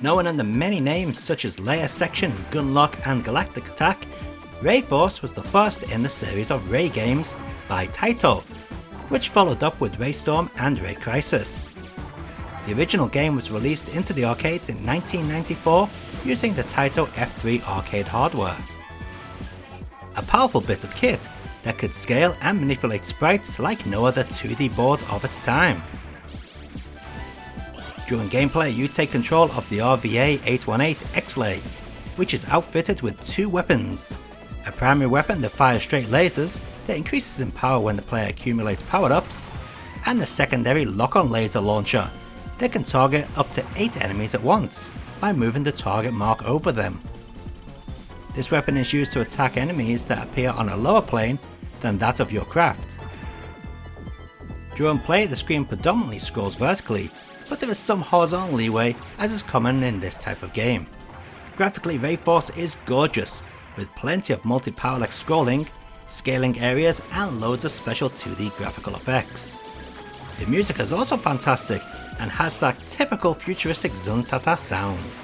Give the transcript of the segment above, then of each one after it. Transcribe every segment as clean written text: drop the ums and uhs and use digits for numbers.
Known under many names such as Layer Section, Gunlock and Galactic Attack, RayForce was the first in the series of Ray games by Taito, which followed up with Raystorm and Ray Crisis. The original game was released into the arcades in 1994 using the Taito F3 arcade hardware. A powerful bit of kit that could scale and manipulate sprites like no other 2D board of its time. During gameplay, you take control of the RVA-818 X-Lay, which is outfitted with two weapons. A primary weapon that fires straight lasers that increases in power when the player accumulates power-ups, and a secondary lock-on laser launcher that can target up to 8 enemies at once by moving the target mark over them. This weapon is used to attack enemies that appear on a lower plane than that of your craft. During play, the screen predominantly scrolls vertically, but there is some horizontal leeway as is common in this type of game. Graphically, RayForce is gorgeous, with plenty of multi-parallax scrolling, scaling areas and loads of special 2D graphical effects. The music is also fantastic and has that typical futuristic Zuntata sound.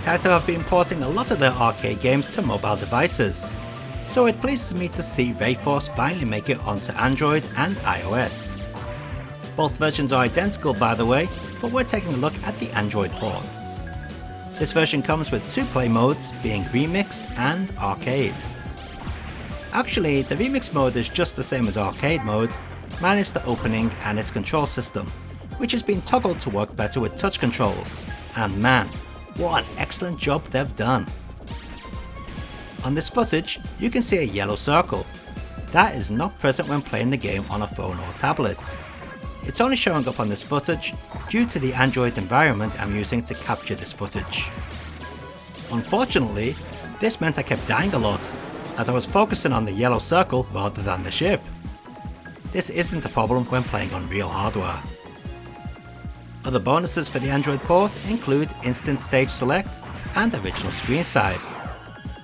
Taito have been porting a lot of their arcade games to mobile devices, so it pleases me to see RayForce finally make it onto Android and iOS. Both versions are identical by the way, but we're taking a look at the Android port. This version comes with two play modes, being Remix and Arcade. Actually, the Remix mode is just the same as Arcade mode, minus the opening and its control system, which has been toggled to work better with touch controls, and man, what an excellent job they've done. On this footage, you can see a yellow circle. That is not present when playing the game on a phone or tablet. It's only showing up on this footage due to the Android environment I'm using to capture this footage. Unfortunately, this meant I kept dying a lot, as I was focusing on the yellow circle rather than the ship. This isn't a problem when playing on real hardware. Other bonuses for the Android port include Instant Stage Select and Original Screen Size,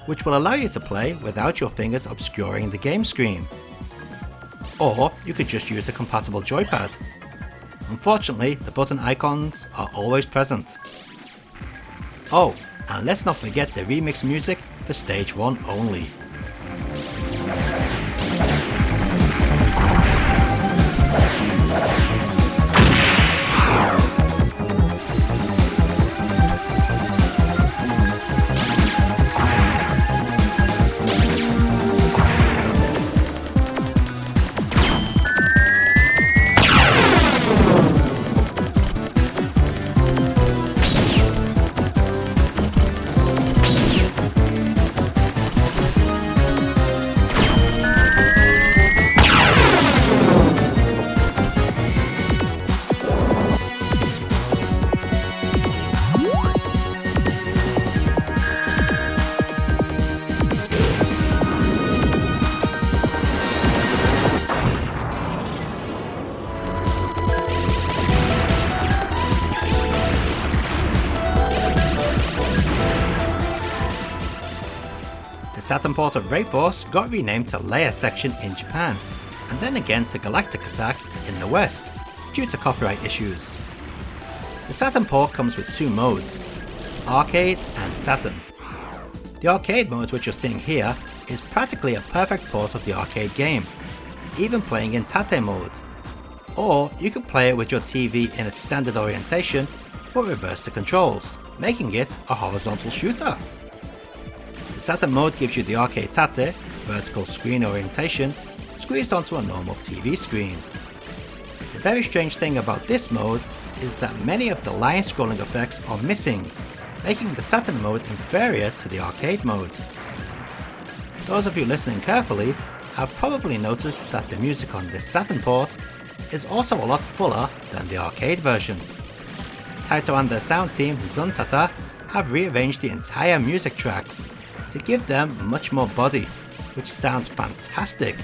which will allow you to play without your fingers obscuring the game screen. Or you could just use a compatible joypad. Unfortunately, the button icons are always present. Oh, and let's not forget the remix music for Stage 1 only. Saturn port of RayForce got renamed to Layer Section in Japan, and then again to Galactic Attack in the West, due to copyright issues. The Saturn port comes with two modes, Arcade and Saturn. The Arcade mode which you're seeing here is practically a perfect port of the arcade game, even playing in Tate mode. Or you can play it with your TV in its standard orientation, but reverse the controls, making it a horizontal shooter. The Saturn mode gives you the arcade Tate, vertical screen orientation, squeezed onto a normal TV screen. The very strange thing about this mode is that many of the line scrolling effects are missing, making the Saturn mode inferior to the arcade mode. Those of you listening carefully have probably noticed that the music on this Saturn port is also a lot fuller than the arcade version. Taito and their sound team Zuntata have rearranged the entire music tracks to give them much more body, which sounds fantastic.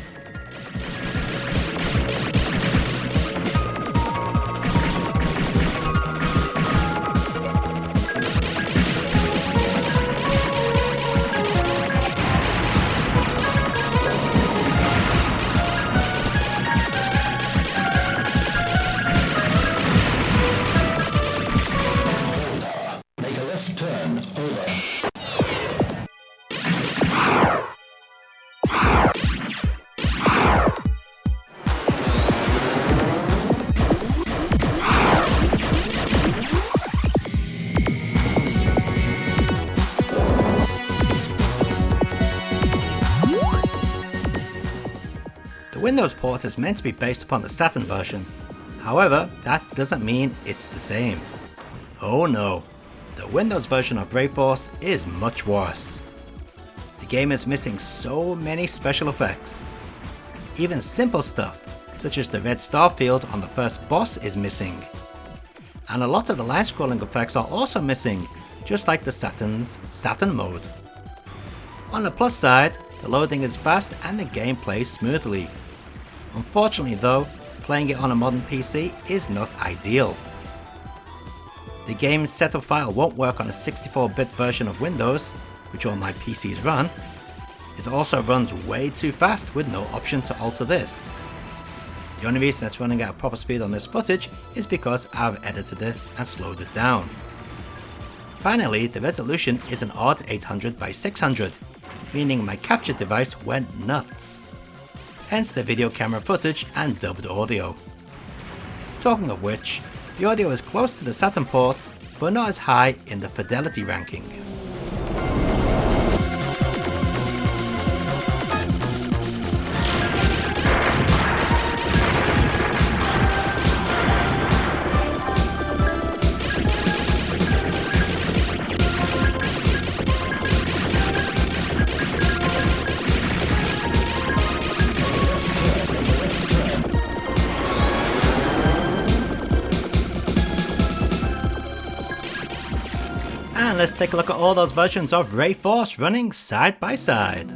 The Windows port is meant to be based upon the Saturn version, however that doesn't mean it's the same. Oh no, the Windows version of RayForce is much worse. The game is missing so many special effects. Even simple stuff, such as the red star field on the first boss is missing. And a lot of the line scrolling effects are also missing, just like the Saturn's Saturn mode. On the plus side, the loading is fast and the game plays smoothly. Unfortunately though, playing it on a modern PC is not ideal. The game's setup file won't work on a 64-bit version of Windows, which all my PCs run. It also runs way too fast with no option to alter this. The only reason it's running at proper speed on this footage is because I've edited it and slowed it down. Finally, the resolution is an odd 800 by 600, meaning my capture device went nuts. Hence the video camera footage and dubbed audio. Talking of which, the audio is close to the Saturn port, but not as high in the fidelity ranking. And let's take a look at all those versions of RayForce running side by side.